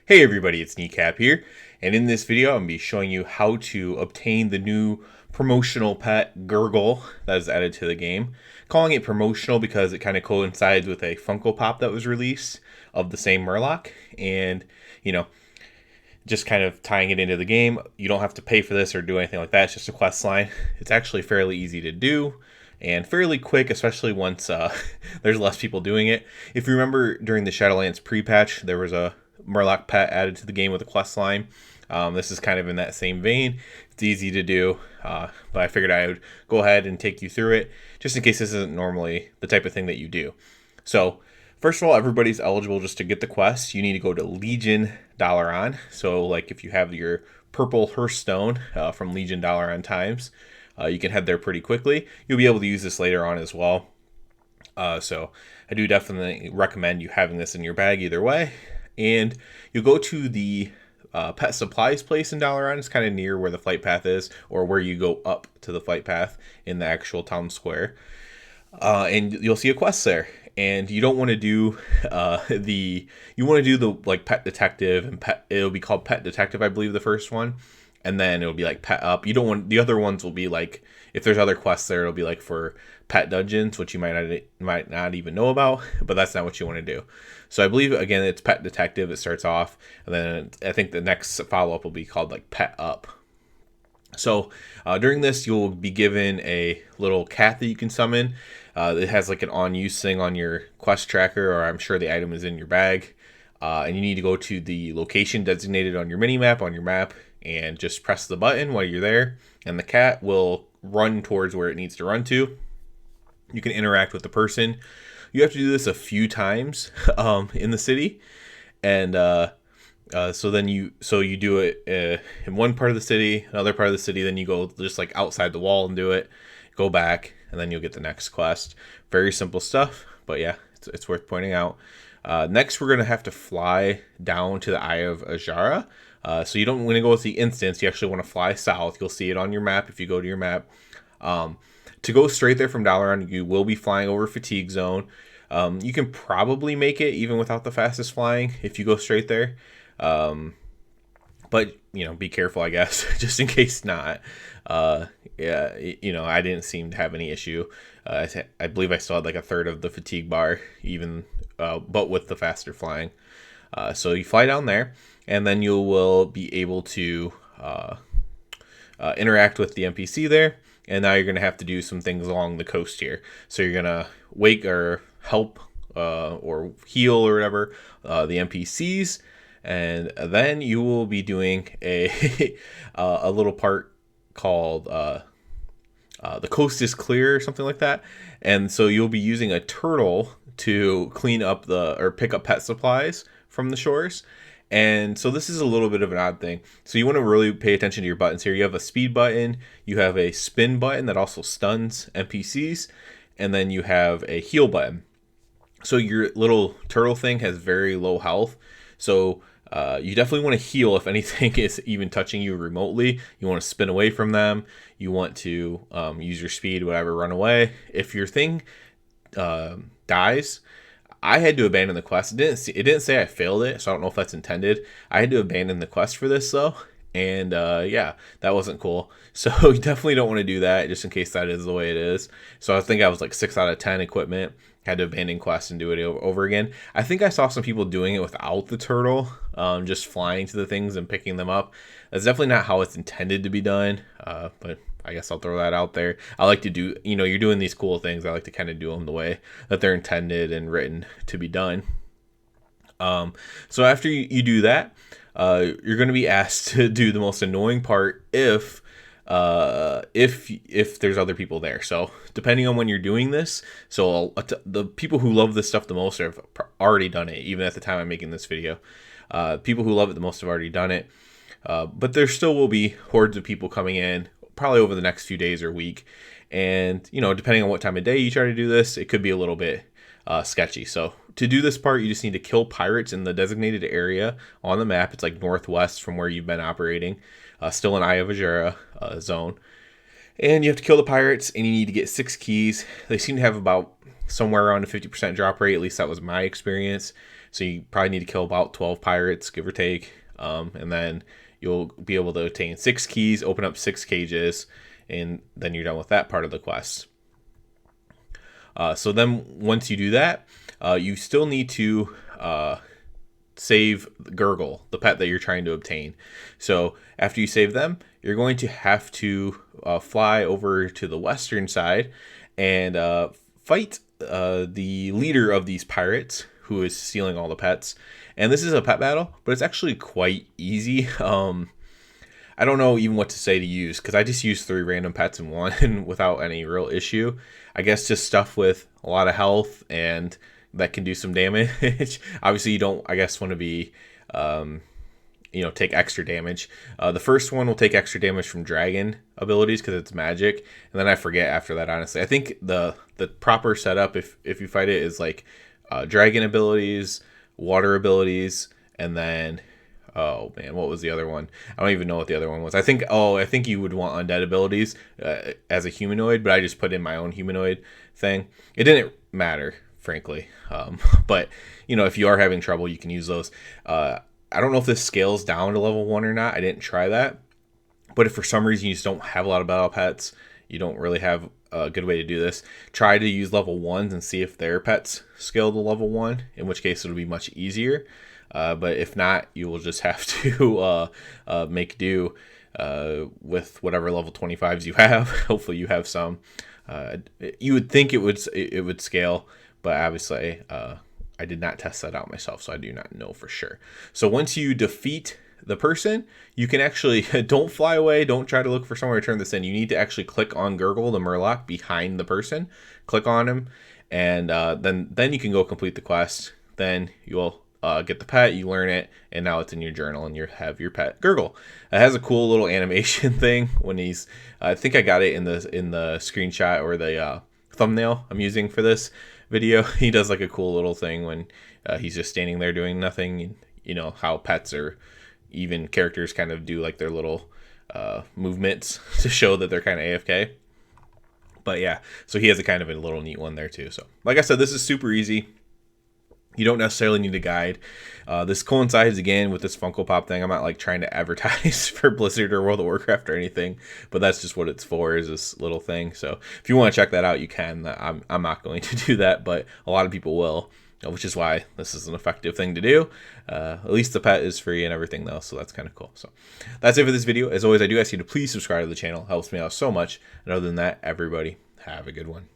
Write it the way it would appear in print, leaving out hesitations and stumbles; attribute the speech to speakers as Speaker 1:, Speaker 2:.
Speaker 1: Hey everybody, it's Kneecap here, and in this video I'm going to be showing you how to obtain the new promotional pet Gurgl that is added to the game. Calling it promotional because it kind of coincides with a Funko Pop that was released of the same murloc, and you know, just kind of tying it into the game. You don't have to pay for this or do anything like that, it's just a quest line. It's actually fairly easy to do and fairly quick, especially once there's less people doing it. If you remember during the Shadowlands pre-patch, there was a Murloc pet added to the game with a quest line. This is kind of in that same vein. It's easy to do, but I figured I would go ahead and take you through it, just in case this isn't normally the type of thing that you do. So, first of all, everybody's eligible just to get the quest. You need to go to Legion Dalaran. So, like if you have your purple Hearthstone from Legion Dalaran Times, you can head there pretty quickly. You'll be able to use this later on as well. So, I do definitely recommend you having this in your bag either way. And you'll go to the pet supplies place in Dalaran. It's kind of near where the flight path is, or where you go up to the flight path in the actual town square. And you'll see a quest there. And you don't want to do you want to do the like pet detective and it'll be called pet detective, I believe, the first one. And then it'll be like pet up. You don't want the other ones will be like, if there's other quests there, it'll be like for pet dungeons, which you might not even know about, but that's not what you want to do. So I believe again it's pet detective. It starts off, and then I think the next follow up will be called like pet up. So during this, you'll be given a little cat that you can summon. It has like an on use thing on your quest tracker, or I'm sure the item is in your bag. And you need to go to the location designated on your mini map on your map, and just press the button while you're there, and the cat will run towards where it needs to run to. You can interact with the person. You have to do this a few times in the city, and so you do it in one part of the city, another part of the city, then you go just like outside the wall and do it, go back, and then you'll get the next quest. Very simple stuff, but yeah, it's worth pointing out. Next, we're going to have to fly down to the Eye of Ajara. So you don't want to go with the instance. You actually want to fly south. You'll see it on your map if you go to your map. To go straight there from Dalaran, you will be flying over Fatigue Zone. You can probably make it even without the fastest flying if you go straight there. But, be careful, I guess, just in case not. Yeah, I didn't seem to have any issue. I believe I still had like a third of the fatigue bar, even, but with the faster flying. So you fly down there, and then you will be able to interact with the NPC there. And now you're going to have to do some things along the coast here. So you're going to wake or help or heal or whatever the NPCs. And then you will be doing a a little part called the coast is clear or something like that. And so you'll be using a turtle to clean up or pick up pet supplies from the shores. And so this is a little bit of an odd thing. So you want to really pay attention to your buttons here. You have a speed button, you have a spin button that also stuns NPCs, and then you have a heal button. So your little turtle thing has very low health. So you definitely want to heal if anything is even touching you remotely. You want to spin away from them. You want to use your speed, whatever, run away. If your thing dies, I had to abandon the quest. It didn't say I failed it, so I don't know if that's intended. I had to abandon the quest for this though, and yeah, that wasn't cool. So you definitely don't want to do that, just in case that is the way it is. So I think I was like 6 out of 10 equipment. Had to abandon quest and do it over again. I think I saw some people doing it without the turtle, just flying to the things and picking them up. That's definitely not how it's intended to be done, but I guess I'll throw that out there. I like to do, you're doing these cool things. I like to kind of do them the way that they're intended and written to be done. So after you do that, you're going to be asked to do the most annoying part if there's other people there. So depending on when you're doing this, so the people who love this stuff the most have already done it, even at the time I'm making this video. People who love it the most have already done it. But there still will be hordes of people coming in, probably over the next few days or week. And, depending on what time of day you try to do this, it could be a little bit sketchy. So to do this part, you just need to kill pirates in the designated area on the map. It's like northwest from where you've been operating, still in Eye of Ajara zone. And you have to kill the pirates, and you need to get 6 keys. They seem to have about somewhere around a 50% drop rate. At least that was my experience. So you probably need to kill about 12 pirates, give or take. And then you'll be able to obtain 6 keys, open up 6 cages, and then you're done with that part of the quest. So then once you do that, you still need to save Gurgl, the pet that you're trying to obtain. So after you save them, you're going to have to fly over to the western side and fight the leader of these pirates who is stealing all the pets. And this is a pet battle, but it's actually quite easy. I don't know even what to say to use, because I just used 3 random pets in one without any real issue. I guess just stuff with a lot of health and that can do some damage. Obviously, you don't, I guess, want to be, take extra damage. The first one will take extra damage from dragon abilities because it's magic, and then I forget after that. Honestly, I think the proper setup, if you fight it, is like dragon abilities, water abilities, and then oh man, what was the other one? I don't even know what the other one was. I think you would want undead abilities as a humanoid, but I just put in my own humanoid thing. It didn't matter, frankly. But if you are having trouble, you can use those. I don't know if this scales down to level 1 or not. I didn't try that. But if for some reason you just don't have a lot of battle pets, you don't really have a good way to do this, try to use level 1s and see if their pets scale to level 1, in which case it'll be much easier. But if not, you will just have to make do with whatever level 25s you have. Hopefully you have some. You would think it would scale, but obviously I did not test that out myself, so I do not know for sure. So once you defeat the person, you can actually don't fly away, don't try to look for somewhere to turn this in. You need to actually click on Gurgl, the murloc, behind the person. Click on him, and then you can go complete the quest. Then you'll get the pet, you learn it, and now it's in your journal, and you have your pet Gurgl. It has a cool little animation thing when he's. I think I got it in the screenshot or the thumbnail I'm using for this video. He does like a cool little thing when he's just standing there doing nothing. You know how pets or even characters kind of do like their little movements to show that they're kind of AFK. But yeah, so he has a kind of a little neat one there too. So like I said, this is super easy. You don't necessarily need a guide. This coincides again with this Funko Pop thing. I'm not like trying to advertise for Blizzard or World of Warcraft or anything, but that's just what it's for, is this little thing. So if you want to check that out, you can. I'm not going to do that, but a lot of people will, which is why this is an effective thing to do. At least the pet is free and everything though, so that's kind of cool. So that's it for this video. As always, I do ask you to please subscribe to the channel. It helps me out so much. And other than that, everybody, have a good one.